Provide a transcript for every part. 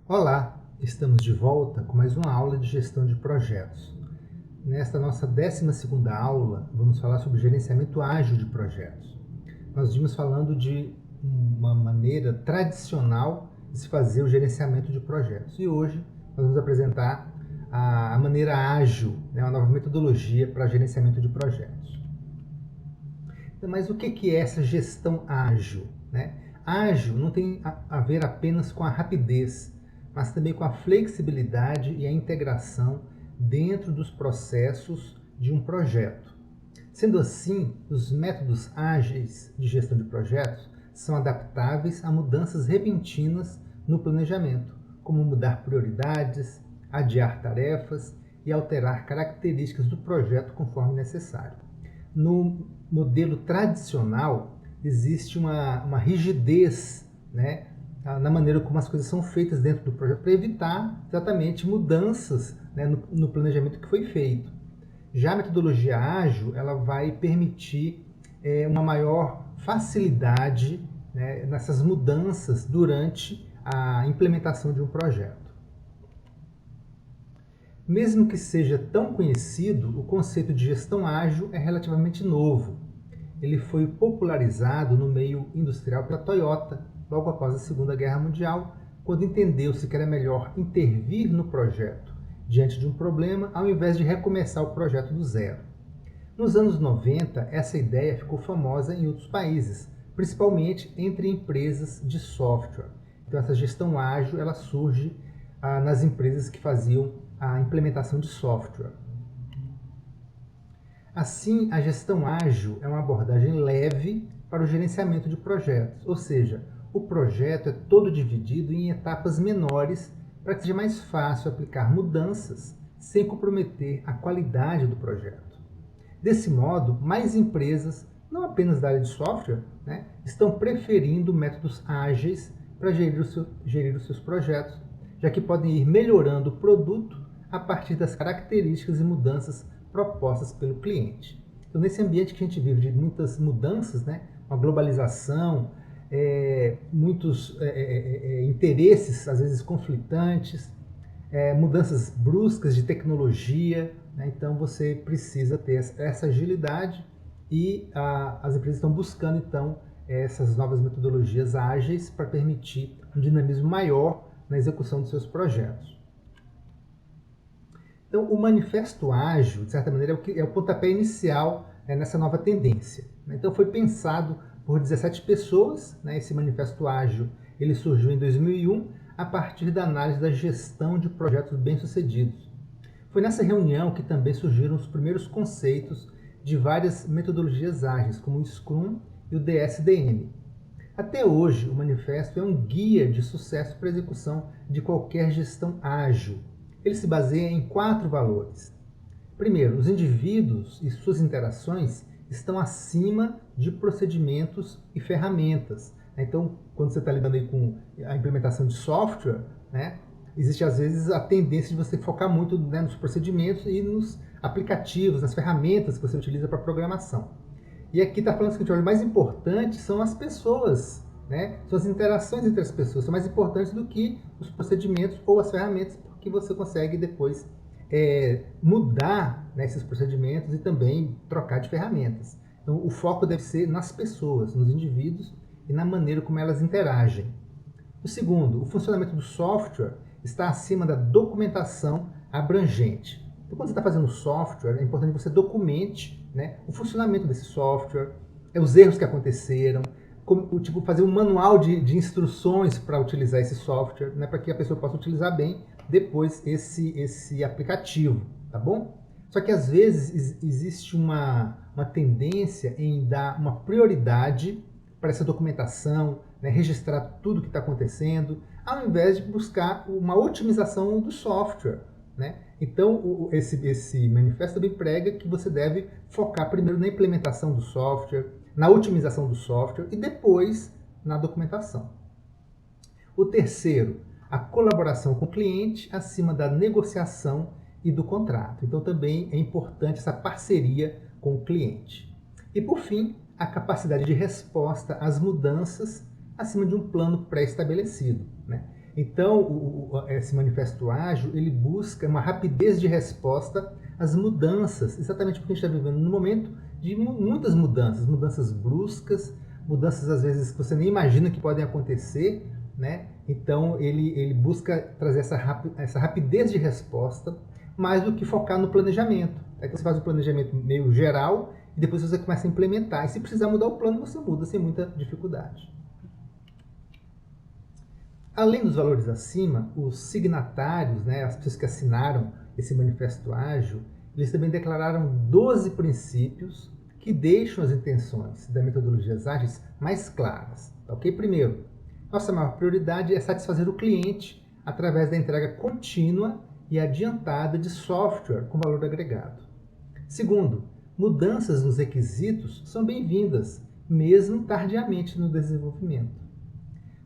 Olá, estamos de volta com mais uma aula de gestão de projetos. Nesta nossa 12ª aula, vamos falar sobre gerenciamento ágil de projetos. Nós vimos falando de uma maneira tradicional de se fazer o gerenciamento de projetos. E hoje nós vamos apresentar a maneira ágil, uma nova metodologia para gerenciamento de projetos. Então, mas o que é essa gestão ágil? Ágil não tem a ver apenas com a rapidez, mas também com a flexibilidade e a integração dentro dos processos de um projeto. Sendo assim, os métodos ágeis de gestão de projetos são adaptáveis a mudanças repentinas no planejamento, como mudar prioridades, adiar tarefas e alterar características do projeto conforme necessário. No modelo tradicional, existe uma rigidez, na maneira como as coisas são feitas dentro do projeto, para evitar exatamente mudanças no planejamento que foi feito. Já a metodologia ágil, ela vai permitir uma maior facilidade nessas mudanças durante a implementação de um projeto. Mesmo que seja tão conhecido, o conceito de gestão ágil é relativamente novo. Ele foi popularizado no meio industrial pela Toyota, logo após a Segunda Guerra Mundial, quando entendeu-se que era melhor intervir no projeto diante de um problema, ao invés de recomeçar o projeto do zero. Nos anos 90, essa ideia ficou famosa em outros países, principalmente entre empresas de software. Então, essa gestão ágil ela surge nas empresas que faziam a implementação de software. Assim, a gestão ágil é uma abordagem leve para o gerenciamento de projetos, ou seja, o projeto é todo dividido em etapas menores para que seja mais fácil aplicar mudanças sem comprometer a qualidade do projeto. Desse modo, mais empresas, não apenas da área de software, estão preferindo métodos ágeis para gerir os seus projetos, já que podem ir melhorando o produto a partir das características e mudanças propostas pelo cliente. Então, nesse ambiente que a gente vive de muitas mudanças, uma globalização, muitos interesses, às vezes conflitantes, mudanças bruscas de tecnologia, então você precisa ter essa agilidade e as empresas estão buscando então essas novas metodologias ágeis para permitir um dinamismo maior na execução dos seus projetos. Então, o Manifesto Ágil, de certa maneira, é o pontapé inicial nessa nova tendência. Então, foi pensado por 17 pessoas. Esse Manifesto Ágil ele surgiu em 2001 a partir da análise da gestão de projetos bem-sucedidos. Foi nessa reunião que também surgiram os primeiros conceitos de várias metodologias ágeis, como o Scrum e o DSDM. Até hoje, o Manifesto é um guia de sucesso para a execução de qualquer gestão ágil. Ele se baseia em 4 valores. Primeiro, os indivíduos e suas interações estão acima de procedimentos e ferramentas. Então, quando você está lidando aí com a implementação de software, existe às vezes a tendência de você focar muito nos procedimentos e nos aplicativos, nas ferramentas que você utiliza para programação. E aqui está falando que o mais importante são as pessoas, são as interações entre as pessoas, são mais importantes do que os procedimentos ou as ferramentas, porque você consegue depois mudar esses procedimentos e também trocar de ferramentas. Então, o foco deve ser nas pessoas, nos indivíduos e na maneira como elas interagem. O segundo, o funcionamento do software está acima da documentação abrangente. Então, quando você está fazendo software, é importante que você documente o funcionamento desse software, os erros que aconteceram, fazer um manual de instruções para utilizar esse software, para que a pessoa possa utilizar bem depois esse aplicativo, tá bom? Só que às vezes existe uma tendência em dar uma prioridade para essa documentação, registrar tudo o que está acontecendo, ao invés de buscar uma otimização do software. Então, esse manifesto também prega que você deve focar primeiro na implementação do software, na otimização do software e depois na documentação. O terceiro, a colaboração com o cliente acima da negociação e do contrato. Então, também é importante essa parceria com o cliente. E, por fim, a capacidade de resposta às mudanças acima de um plano pré-estabelecido. Então, esse manifesto ágil, ele busca uma rapidez de resposta às mudanças, exatamente porque a gente está vivendo num momento de muitas mudanças, mudanças bruscas, mudanças às vezes que você nem imagina que podem acontecer, né? Então, ele busca trazer essa rapidez de resposta, mais do que focar no planejamento. É que você faz um planejamento meio geral e depois você começa a implementar. E se precisar mudar o plano, você muda sem muita dificuldade. Além dos valores acima, os signatários, né, as pessoas que assinaram esse manifesto ágil, eles também declararam 12 princípios que deixam as intenções das metodologias ágeis mais claras. Ok? Primeiro, nossa maior prioridade é satisfazer o cliente através da entrega contínua e adiantada de software com valor agregado. Segundo, mudanças nos requisitos são bem-vindas, mesmo tardiamente no desenvolvimento.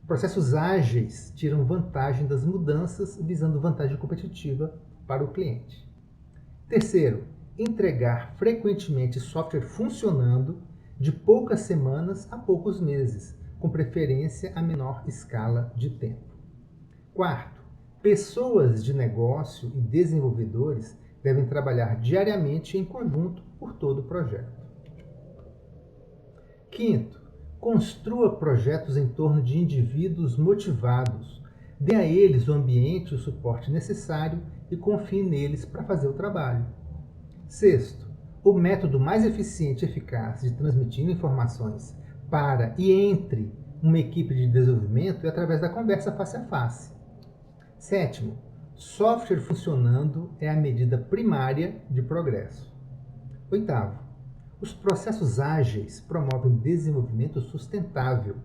Processos ágeis tiram vantagem das mudanças, visando vantagem competitiva para o cliente. Terceiro, entregar frequentemente software funcionando de poucas semanas a poucos meses, com preferência a menor escala de tempo. Quarto, pessoas de negócio e desenvolvedores devem trabalhar diariamente em conjunto por todo o projeto. Quinto, construa projetos em torno de indivíduos motivados. Dê a eles o ambiente e o suporte necessário e confie neles para fazer o trabalho. Sexto, o método mais eficiente e eficaz de transmitir informações para e entre uma equipe de desenvolvimento é através da conversa face a face. Sétimo, software funcionando é a medida primária de progresso. Oitavo, os processos ágeis promovem desenvolvimento sustentável.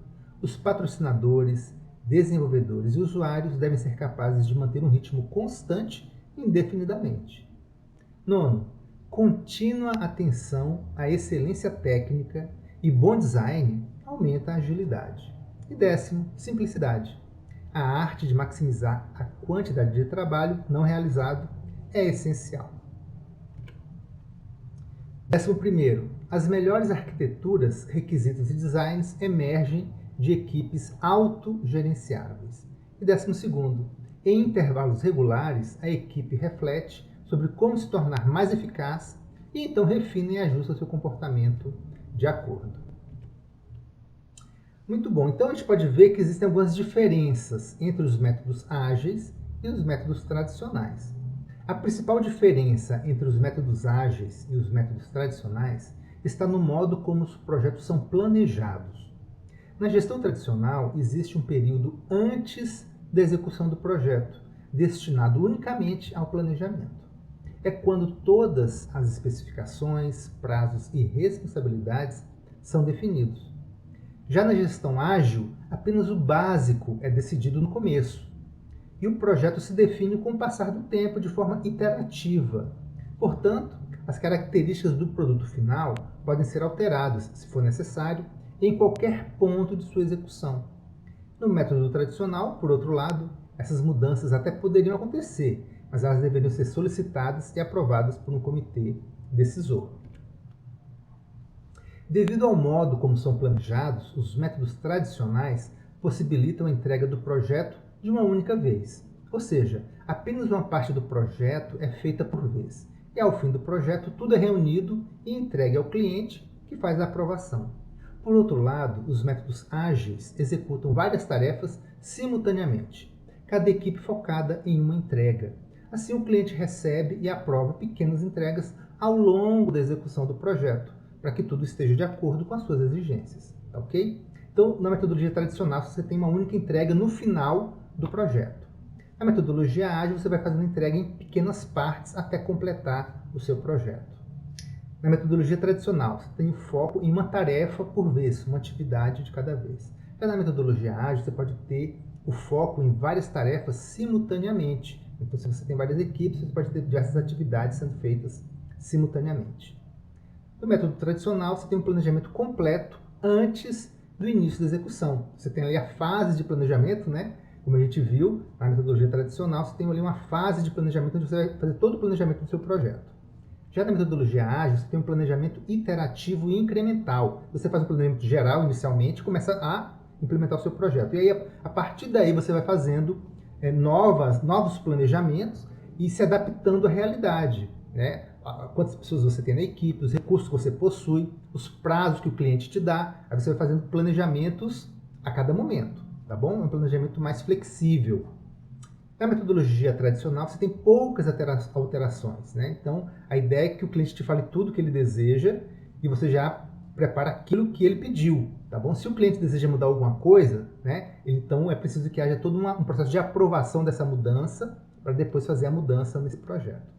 Os patrocinadores, desenvolvedores e usuários devem ser capazes de manter um ritmo constante indefinidamente. Nono, contínua atenção à excelência técnica e bom design aumenta a agilidade. E décimo, simplicidade. A arte de maximizar a quantidade de trabalho não realizado é essencial. 11º, as melhores arquiteturas, requisitos e designs emergem de equipes autogerenciáveis. E 12º, em intervalos regulares, a equipe reflete sobre como se tornar mais eficaz e então refina e ajusta seu comportamento de acordo. Muito bom, então a gente pode ver que existem algumas diferenças entre os métodos ágeis e os métodos tradicionais. A principal diferença entre os métodos ágeis e os métodos tradicionais está no modo como os projetos são planejados. Na gestão tradicional, existe um período antes da execução do projeto, destinado unicamente ao planejamento. É quando todas as especificações, prazos e responsabilidades são definidos. Já na gestão ágil, apenas o básico é decidido no começo, e o projeto se define com o passar do tempo de forma iterativa. Portanto, as características do produto final podem ser alteradas, se for necessário, em qualquer ponto de sua execução. No método tradicional, por outro lado, essas mudanças até poderiam acontecer, mas elas deveriam ser solicitadas e aprovadas por um comitê decisor. Devido ao modo como são planejados, os métodos tradicionais possibilitam a entrega do projeto de uma única vez, ou seja, apenas uma parte do projeto é feita por vez, e ao fim do projeto tudo é reunido e entregue ao cliente, que faz a aprovação. Por outro lado, os métodos ágeis executam várias tarefas simultaneamente, cada equipe focada em uma entrega. Assim, o cliente recebe e aprova pequenas entregas ao longo da execução do projeto, para que tudo esteja de acordo com as suas exigências, tá ok? Então, na metodologia tradicional, você tem uma única entrega no final do projeto. Na metodologia ágil, você vai fazendo entrega em pequenas partes até completar o seu projeto. Na metodologia tradicional, você tem o foco em uma tarefa por vez, uma atividade de cada vez. Já na metodologia ágil, você pode ter o foco em várias tarefas simultaneamente. Então, se você tem várias equipes, você pode ter diversas atividades sendo feitas simultaneamente. No método tradicional, você tem um planejamento completo antes do início da execução. Você tem ali a fase de planejamento, né? Como a gente viu, na metodologia tradicional, você tem ali uma fase de planejamento onde você vai fazer todo o planejamento do seu projeto. Já na metodologia ágil, você tem um planejamento iterativo e incremental. Você faz um planejamento geral inicialmente e começa a implementar o seu projeto. E aí, a partir daí, você vai fazendo novos planejamentos e se adaptando à realidade, né? Quantas pessoas você tem na equipe, os recursos que você possui, os prazos que o cliente te dá, aí você vai fazendo planejamentos a cada momento, tá bom? É um planejamento mais flexível. Na metodologia tradicional, você tem poucas alterações, né? Então, a ideia é que o cliente te fale tudo o que ele deseja e você já prepara aquilo que ele pediu, tá bom? Se o cliente deseja mudar alguma coisa, né? Então, é preciso que haja todo um processo de aprovação dessa mudança para depois fazer a mudança nesse projeto.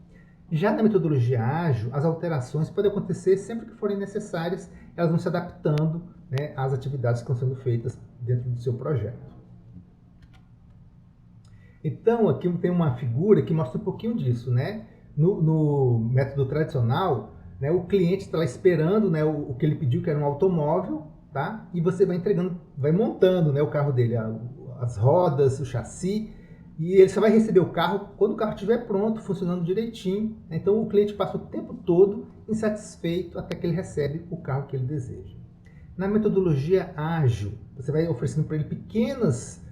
Já na metodologia ágil, as alterações podem acontecer sempre que forem necessárias, elas vão se adaptando, né, às atividades que estão sendo feitas dentro do seu projeto. Então, aqui tem uma figura que mostra um pouquinho disso, né? No método tradicional, né, o cliente está lá esperando, né, o que ele pediu, que era um automóvel, tá? E você vai entregando, vai montando, né, o carro dele, as rodas, o chassi, e ele só vai receber o carro quando o carro estiver pronto, funcionando direitinho. Então, o cliente passa o tempo todo insatisfeito até que ele recebe o carro que ele deseja. Na metodologia ágil, você vai oferecendo para ele pequenas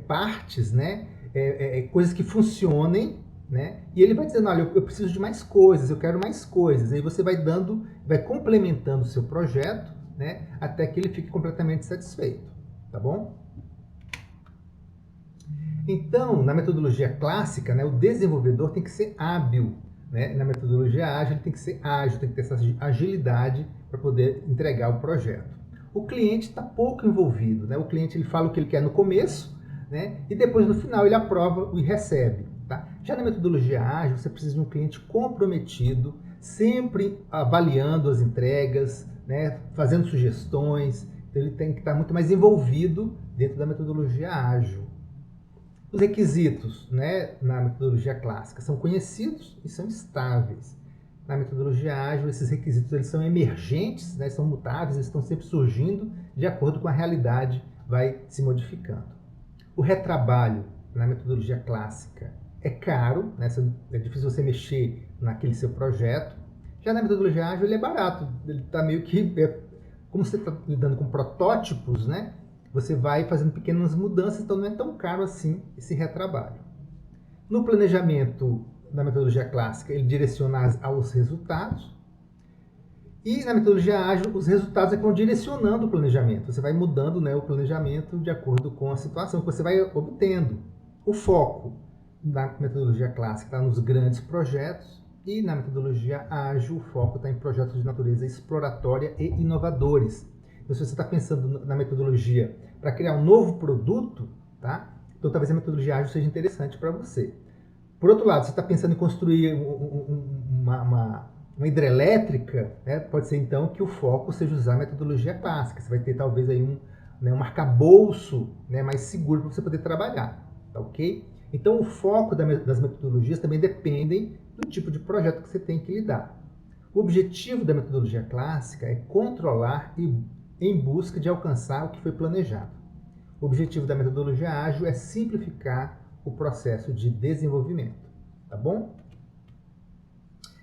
partes, né, coisas que funcionem, né, e ele vai dizendo, olha, eu preciso de mais coisas, eu quero mais coisas. Aí você vai dando, vai complementando o seu projeto, né, até que ele fique completamente satisfeito, tá bom? Então, na metodologia clássica, né, o desenvolvedor tem que ser hábil, né? Na metodologia ágil, ele tem que ser ágil, tem que ter essa agilidade para poder entregar o projeto. O cliente está pouco envolvido, né? O cliente ele fala o que ele quer no começo, né? E depois no final ele aprova e recebe. Tá? Já na metodologia ágil, você precisa de um cliente comprometido, sempre avaliando as entregas, né? Fazendo sugestões. Então ele tem que estar muito mais envolvido dentro da metodologia ágil. Os requisitos, né, na metodologia clássica são conhecidos e são estáveis. Na metodologia ágil, esses requisitos eles são emergentes, né, são mutáveis, eles estão sempre surgindo de acordo com a realidade, vai se modificando. O retrabalho na metodologia clássica é caro, né, é difícil você mexer naquele seu projeto. Já na metodologia ágil ele é barato, ele está meio que, como você está lidando com protótipos, né, você vai fazendo pequenas mudanças, então não é tão caro assim esse retrabalho. No planejamento da metodologia clássica, ele direciona aos resultados. E na metodologia ágil, os resultados é que vão direcionando o planejamento. Você vai mudando, né, o planejamento de acordo com a situação que você vai obtendo. O foco na metodologia clássica está nos grandes projetos e na metodologia ágil o foco está em projetos de natureza exploratória e inovadores. Então, se você está pensando na metodologia para criar um novo produto, tá? Então talvez a metodologia ágil seja interessante para você. Por outro lado, você está pensando em construir uma hidrelétrica, né? Pode ser então que o foco seja usar a metodologia clássica. Você vai ter talvez aí um arcabouço, né, mais seguro para você poder trabalhar, tá ok? Então o foco das metodologias também dependem do tipo de projeto que você tem que lidar. O objetivo da metodologia clássica é controlar e em busca de alcançar o que foi planejado. O objetivo da metodologia ágil é simplificar o processo de desenvolvimento, tá bom?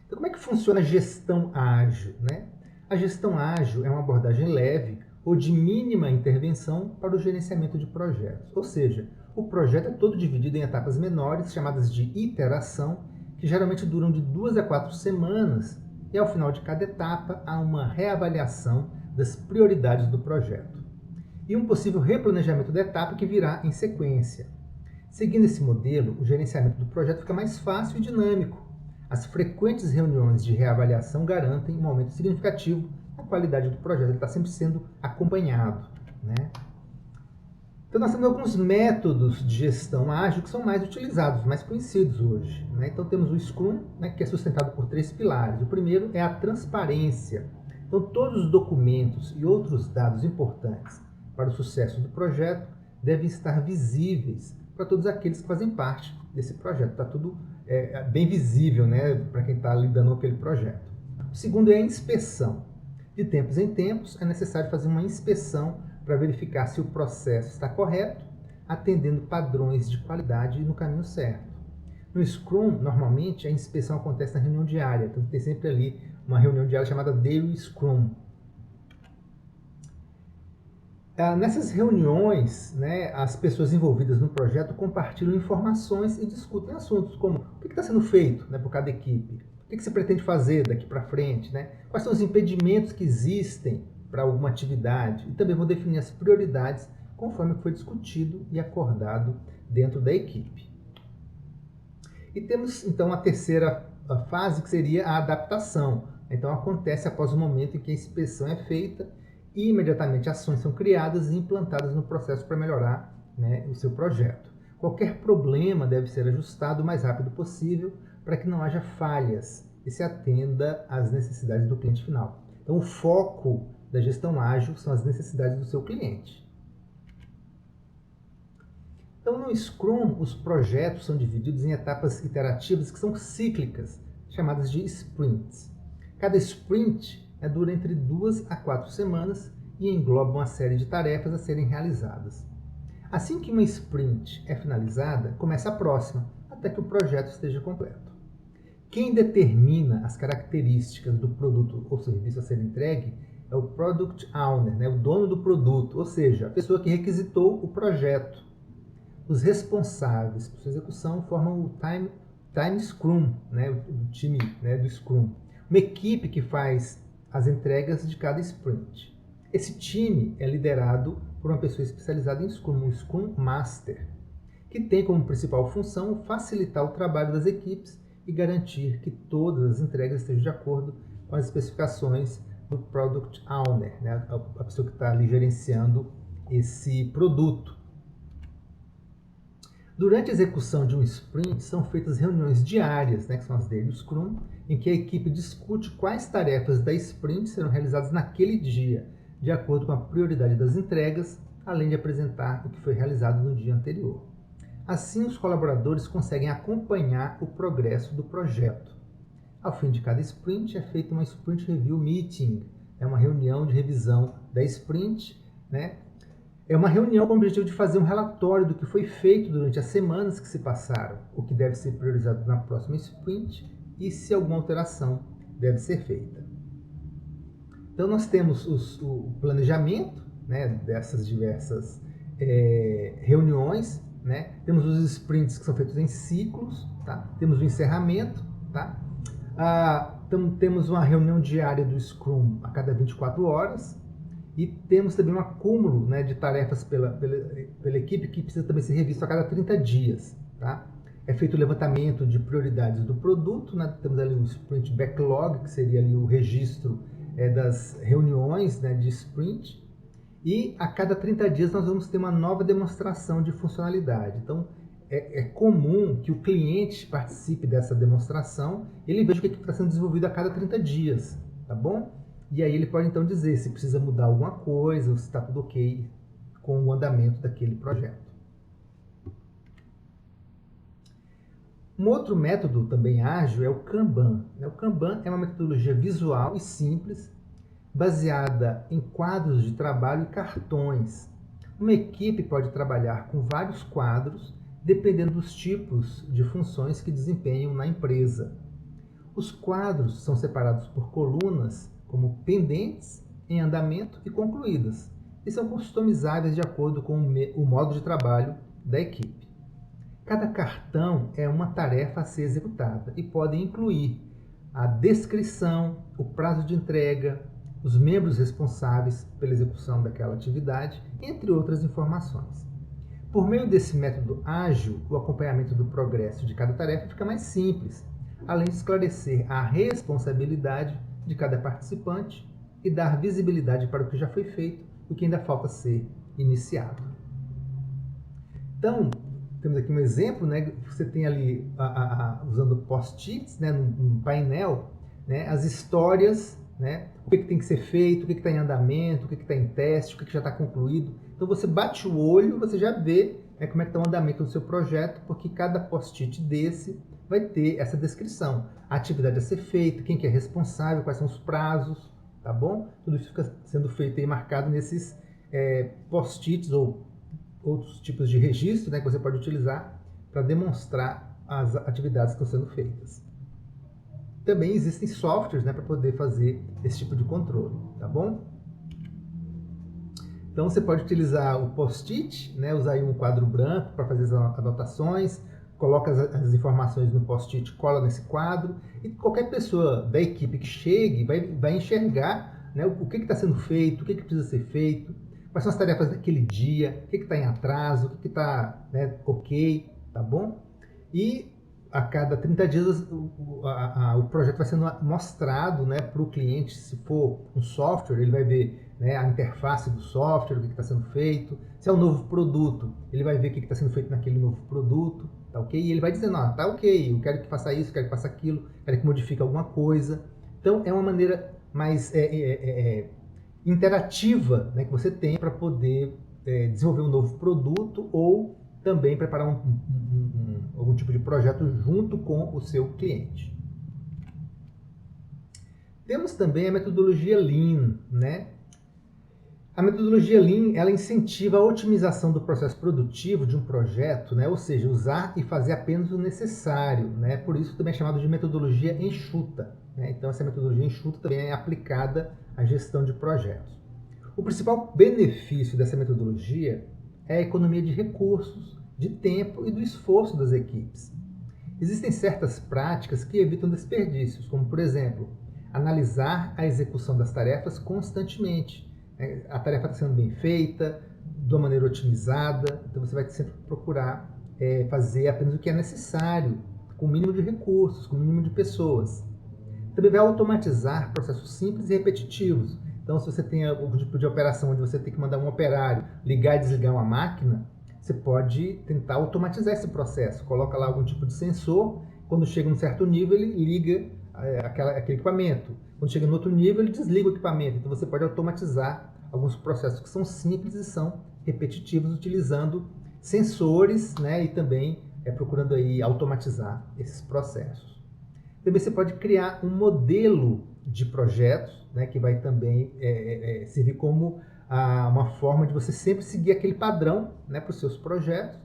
Então, como é que funciona a gestão ágil, né? A gestão ágil é uma abordagem leve ou de mínima intervenção para o gerenciamento de projetos. Ou seja, o projeto é todo dividido em etapas menores, chamadas de iteração, que geralmente duram de 2 a 4 semanas, e ao final de cada etapa há uma reavaliação das prioridades do projeto e um possível replanejamento da etapa que virá em sequência. Seguindo esse modelo, o gerenciamento do projeto fica mais fácil e dinâmico. As frequentes reuniões de reavaliação garantem um aumento significativo na qualidade do projeto, ele está sempre sendo acompanhado, né? Então nós temos alguns métodos de gestão ágil que são mais utilizados, mais conhecidos hoje, né? Então temos o Scrum, né, que é sustentado por 3 pilares. O primeiro é a transparência. Então todos os documentos e outros dados importantes para o sucesso do projeto devem estar visíveis para todos aqueles que fazem parte desse projeto. Está tudo bem visível, né, para quem está lidando com aquele projeto. O segundo é a inspeção. De tempos em tempos é necessário fazer uma inspeção para verificar se o processo está correto, atendendo padrões de qualidade e no caminho certo. No Scrum, normalmente, a inspeção acontece na reunião diária, então tem sempre ali uma reunião diária chamada Daily Scrum. Nessas reuniões, né, as pessoas envolvidas no projeto compartilham informações e discutem assuntos como o que está sendo feito, né, por cada equipe, o que você pretende fazer daqui para frente, né, quais são os impedimentos que existem para alguma atividade, e também vão definir as prioridades conforme foi discutido e acordado dentro da equipe. E temos então a terceira fase, que seria a adaptação. Então acontece após o momento em que a inspeção é feita e imediatamente ações são criadas e implantadas no processo para melhorar, né, o seu projeto. Qualquer problema deve ser ajustado o mais rápido possível para que não haja falhas e se atenda às necessidades do cliente final. Então o foco da gestão ágil são as necessidades do seu cliente. Então, no Scrum, os projetos são divididos em etapas iterativas que são cíclicas, chamadas de sprints. Cada sprint dura entre 2 a 4 semanas e engloba uma série de tarefas a serem realizadas. Assim que uma sprint é finalizada, começa a próxima, até que o projeto esteja completo. Quem determina as características do produto ou serviço a ser entregue é o Product Owner, né, o dono do produto, ou seja, a pessoa que requisitou o projeto. Os responsáveis por sua execução formam o Time Scrum, né, o time, né, do Scrum. Uma equipe que faz as entregas de cada sprint. Esse time é liderado por uma pessoa especializada em Scrum, um Scrum Master, que tem como principal função facilitar o trabalho das equipes e garantir que todas as entregas estejam de acordo com as especificações do Product Owner, né, a pessoa que está ali gerenciando esse produto. Durante a execução de um sprint, são feitas reuniões diárias, né, que são as daily Scrum, em que a equipe discute quais tarefas da sprint serão realizadas naquele dia, de acordo com a prioridade das entregas, além de apresentar o que foi realizado no dia anterior. Assim, os colaboradores conseguem acompanhar o progresso do projeto. Ao fim de cada sprint, é feita uma Sprint Review Meeting, é uma reunião de revisão da sprint, né? É uma reunião com o objetivo de fazer um relatório do que foi feito durante as semanas que se passaram, o que deve ser priorizado na próxima sprint e se alguma alteração deve ser feita. Então nós temos o planejamento, né, dessas diversas reuniões, né? Temos os sprints que são feitos em ciclos, tá? Temos o encerramento, tá? Temos uma reunião diária do Scrum a cada 24 horas, e temos também um acúmulo, né, de tarefas pela equipe que precisa também ser revisto a cada 30 dias. Tá? É feito o levantamento de prioridades do produto, né? Temos ali o Sprint Backlog, que seria ali o registro das reuniões, né, de sprint, e a cada 30 dias nós vamos ter uma nova demonstração de funcionalidade. Então, é comum que o cliente participe dessa demonstração, ele veja o que está sendo desenvolvido a cada 30 dias, tá bom? E aí ele pode então dizer se precisa mudar alguma coisa, ou se está tudo ok com o andamento daquele projeto. Um outro método também ágil é o Kanban. O Kanban é uma metodologia visual e simples, baseada em quadros de trabalho e cartões. Uma equipe pode trabalhar com vários quadros, dependendo dos tipos de funções que desempenham na empresa. Os quadros são separados por colunas, como pendentes, em andamento e concluídas, e são customizáveis de acordo com o modo de trabalho da equipe. Cada cartão é uma tarefa a ser executada e pode incluir a descrição, o prazo de entrega, os membros responsáveis pela execução daquela atividade, entre outras informações. Por meio desse método ágil, o acompanhamento do progresso de cada tarefa fica mais simples, além de esclarecer a responsabilidade de cada participante e dar visibilidade para o que já foi feito e o que ainda falta ser iniciado. Então, temos aqui um exemplo, né? Você tem ali, usando post-its, né, num painel, né, as histórias, né, o que tem que ser feito, o que está em andamento, o que está em teste, o que já está concluído. Então você bate o olho, você já vê, né, como é que está o andamento do seu projeto, porque cada post-it desse vai ter essa descrição. A atividade a ser feita, quem que é responsável, quais são os prazos, tá bom? Tudo isso fica sendo feito e marcado nesses post-its ou outros tipos de registro, né, que você pode utilizar para demonstrar as atividades que estão sendo feitas. Também existem softwares, né, para poder fazer esse tipo de controle, tá bom? Então você pode utilizar o post-it, né? Usar aí um quadro branco para fazer as anotações, coloca as informações no post-it, cola nesse quadro, e qualquer pessoa da equipe que chegue vai enxergar, né, o que está sendo feito, o que precisa ser feito, quais são as tarefas daquele dia, o que está em atraso, o que está, né, ok, tá bom? E a cada 30 dias o projeto vai sendo mostrado, né, para o cliente. Se for um software, ele vai ver, né, a interface do software, o que está sendo feito. Se é um novo produto, ele vai ver o que está sendo feito naquele novo produto, tá ok? E ele vai dizendo, tá ok, eu quero que faça isso, eu quero que faça aquilo, quero que modifique alguma coisa. Então é uma maneira mais interativa, né, que você tem para poder desenvolver um novo produto ou também preparar algum tipo de projeto junto com o seu cliente. Temos também a metodologia Lean, né? A metodologia Lean, ela incentiva a otimização do processo produtivo de um projeto, né? Ou seja, usar e fazer apenas o necessário, né? Por isso também é chamado de metodologia enxuta, né? Então essa metodologia enxuta também é aplicada à gestão de projetos. O principal benefício dessa metodologia é a economia de recursos, de tempo e do esforço das equipes. Existem certas práticas que evitam desperdícios, como, por exemplo, analisar a execução das tarefas constantemente. A tarefa está sendo bem feita, de uma maneira otimizada, então você vai sempre procurar fazer apenas o que é necessário, com o mínimo de recursos, com o mínimo de pessoas. Também vai automatizar processos simples e repetitivos. Então, se você tem algum tipo de operação onde você tem que mandar um operário ligar e desligar uma máquina, você pode tentar automatizar esse processo. Coloca lá algum tipo de sensor, quando chega a um certo nível, ele liga aquele equipamento. Quando chega em outro nível, ele desliga o equipamento. Então, você pode automatizar alguns processos que são simples e são repetitivos, utilizando sensores, né, e também procurando aí automatizar esses processos. Também você pode criar um modelo de projetos, né, que vai também servir como uma forma de você sempre seguir aquele padrão, né, para os seus projetos,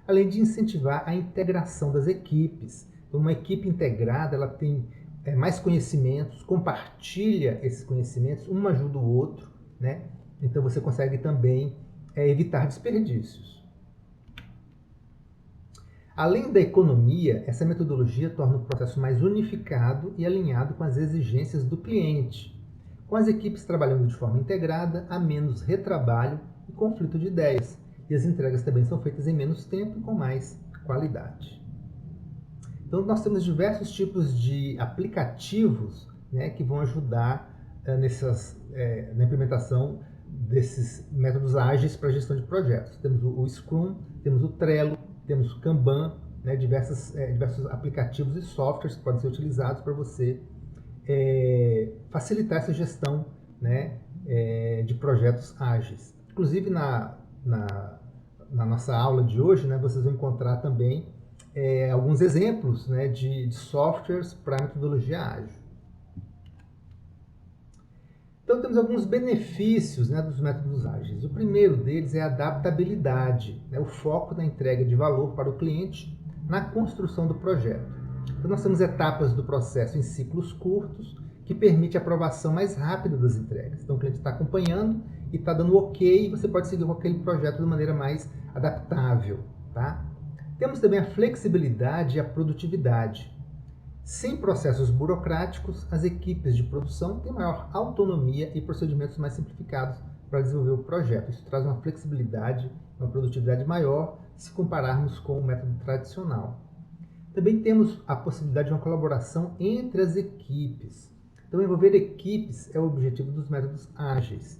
além de incentivar a integração das equipes. Então, uma equipe integrada, ela tem mais conhecimentos, compartilha esses conhecimentos, um ajuda o outro, né? Então você consegue também evitar desperdícios. Além da economia, essa metodologia torna o processo mais unificado e alinhado com as exigências do cliente. Com as equipes trabalhando de forma integrada, há menos retrabalho e conflito de ideias, e as entregas também são feitas em menos tempo e com mais qualidade. Então, nós temos diversos tipos de aplicativos, né, que vão ajudar na implementação desses métodos ágeis para a gestão de projetos. Temos o Scrum, temos o Trello, temos o Kanban, né, diversos aplicativos e softwares que podem ser utilizados para você facilitar essa gestão, né, de projetos ágeis. Inclusive, na nossa aula de hoje, né, vocês vão encontrar também alguns exemplos, né, de softwares para metodologia ágil. Então, temos alguns benefícios, né, dos métodos ágeis. O primeiro deles é a adaptabilidade, né, o foco na entrega de valor para o cliente na construção do projeto. Então, nós temos etapas do processo em ciclos curtos, que permite a aprovação mais rápida das entregas. Então, o cliente está acompanhando e está dando ok, e você pode seguir com aquele projeto de maneira mais adaptável, tá? Temos também a flexibilidade e a produtividade. Sem processos burocráticos, as equipes de produção têm maior autonomia e procedimentos mais simplificados para desenvolver o projeto. Isso traz uma flexibilidade, uma produtividade maior se compararmos com o método tradicional. Também temos a possibilidade de uma colaboração entre as equipes. Então, envolver equipes é o objetivo dos métodos ágeis.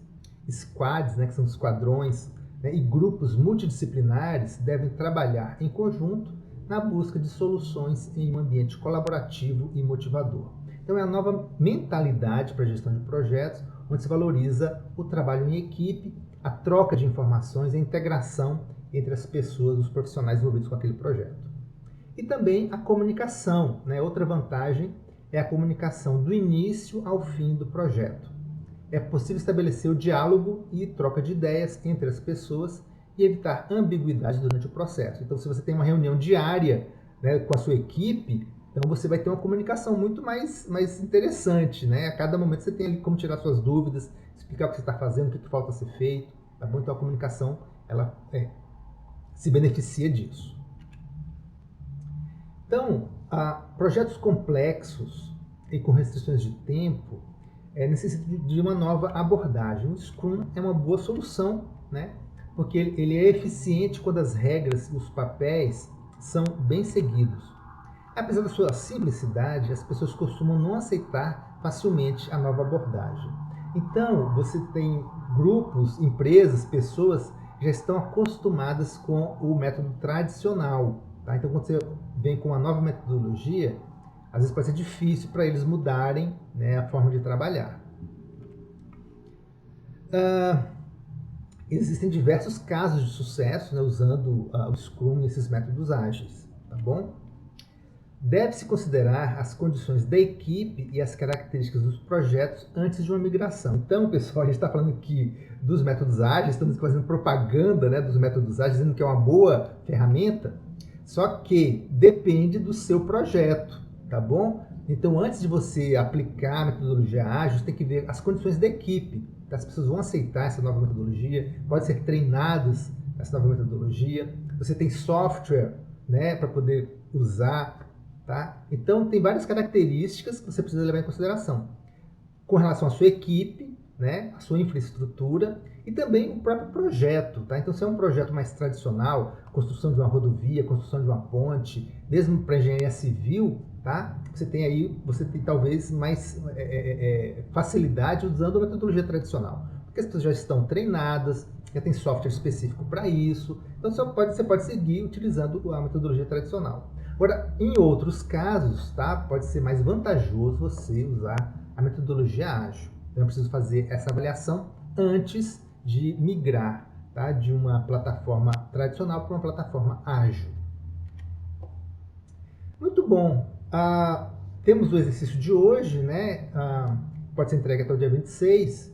Squads, né, que são esquadrões, né, e grupos multidisciplinares devem trabalhar em conjunto na busca de soluções em um ambiente colaborativo e motivador. Então é a nova mentalidade para a gestão de projetos, onde se valoriza o trabalho em equipe, a troca de informações e a integração entre as pessoas, os profissionais envolvidos com aquele projeto. E também a comunicação, né? Outra vantagem é a comunicação do início ao fim do projeto. É possível estabelecer o diálogo e troca de ideias entre as pessoas e evitar ambiguidade durante o processo. Então, se você tem uma reunião diária, né, com a sua equipe, então você vai ter uma comunicação muito mais interessante, né? A cada momento você tem ali como tirar suas dúvidas, explicar o que você está fazendo, o que falta ser feito. tá bom? Então a comunicação, ela se beneficia disso. Então, projetos complexos e com restrições de tempo necessitam de uma nova abordagem. O Scrum é uma boa solução, né? Porque ele é eficiente quando as regras e os papéis são bem seguidos. Apesar da sua simplicidade, as pessoas costumam não aceitar facilmente a nova abordagem. Então, você tem grupos, empresas, pessoas que já estão acostumadas com o método tradicional. Tá? Então, quando você vem com uma nova metodologia, às vezes pode ser difícil para eles mudarem, né, a forma de trabalhar. Existem diversos casos de sucesso, né, usando o Scrum e esses métodos ágeis, tá bom? Deve-se considerar as condições da equipe e as características dos projetos antes de uma migração. Então, pessoal, a gente está falando aqui dos métodos ágeis, estamos fazendo propaganda, né, dos métodos ágeis, dizendo que é uma boa ferramenta, só que depende do seu projeto, tá bom? Então, antes de você aplicar a metodologia ágil, você tem que ver as condições da equipe. As pessoas vão aceitar essa nova metodologia, podem ser treinadas nessa nova metodologia. Você tem software, né, para poder usar, tá? Então, tem várias características que você precisa levar em consideração com relação à sua equipe, né, a sua infraestrutura e também o próprio projeto, tá? Então, se é um projeto mais tradicional, construção de uma rodovia, construção de uma ponte, mesmo para engenharia civil, tá? Você tem talvez mais facilidade usando a metodologia tradicional, porque as pessoas já estão treinadas, já tem software específico para isso, então você pode seguir utilizando a metodologia tradicional. Agora, em outros casos, tá? Pode ser mais vantajoso você usar a metodologia ágil. Então, eu preciso fazer essa avaliação antes de migrar, tá? De uma plataforma tradicional para uma plataforma ágil. Muito bom. Temos o exercício de hoje, né? Pode ser entregue até o dia 26.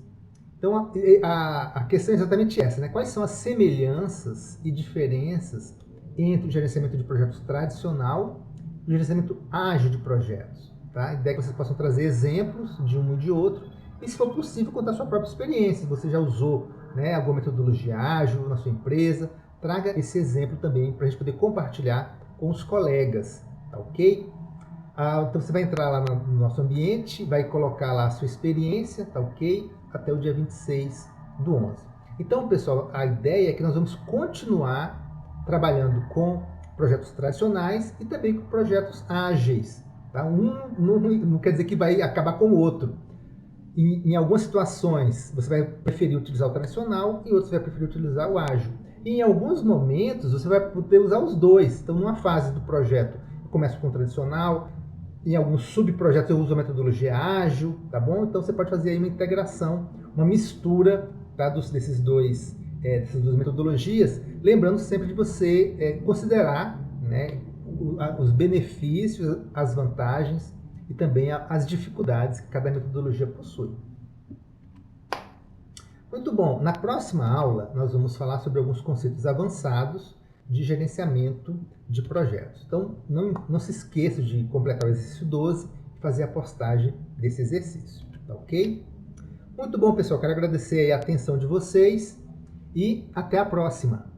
Então, a questão é exatamente essa, né? Quais são as semelhanças e diferenças entre o gerenciamento de projetos tradicional e o gerenciamento ágil de projetos? Tá? A ideia é que vocês possam trazer exemplos de um e de outro e, se for possível, contar a sua própria experiência. Se você já usou, né, alguma metodologia ágil na sua empresa, traga esse exemplo também para a gente poder compartilhar com os colegas, tá ok? Então você vai entrar lá no nosso ambiente, vai colocar lá a sua experiência, tá ok? Até o dia 26/11. Então, pessoal, a ideia é que nós vamos continuar trabalhando com projetos tradicionais e também com projetos ágeis. Tá? Não quer dizer que vai acabar com o outro. Em algumas situações, você vai preferir utilizar o tradicional e outros vai preferir utilizar o ágil. E em alguns momentos, você vai poder usar os dois. Então, numa fase do projeto, eu começo com o tradicional, em alguns subprojetos eu uso a metodologia ágil, tá bom? Então, você pode fazer aí uma integração, uma mistura, tá, dessas duas metodologias, lembrando sempre de você considerar, né, os benefícios, as vantagens e também as dificuldades que cada metodologia possui. Muito bom, na próxima aula nós vamos falar sobre alguns conceitos avançados de gerenciamento de projetos. Então não se esqueça de completar o exercício 12 e fazer a postagem desse exercício, tá ok? Muito bom, pessoal, quero agradecer a atenção de vocês e até a próxima!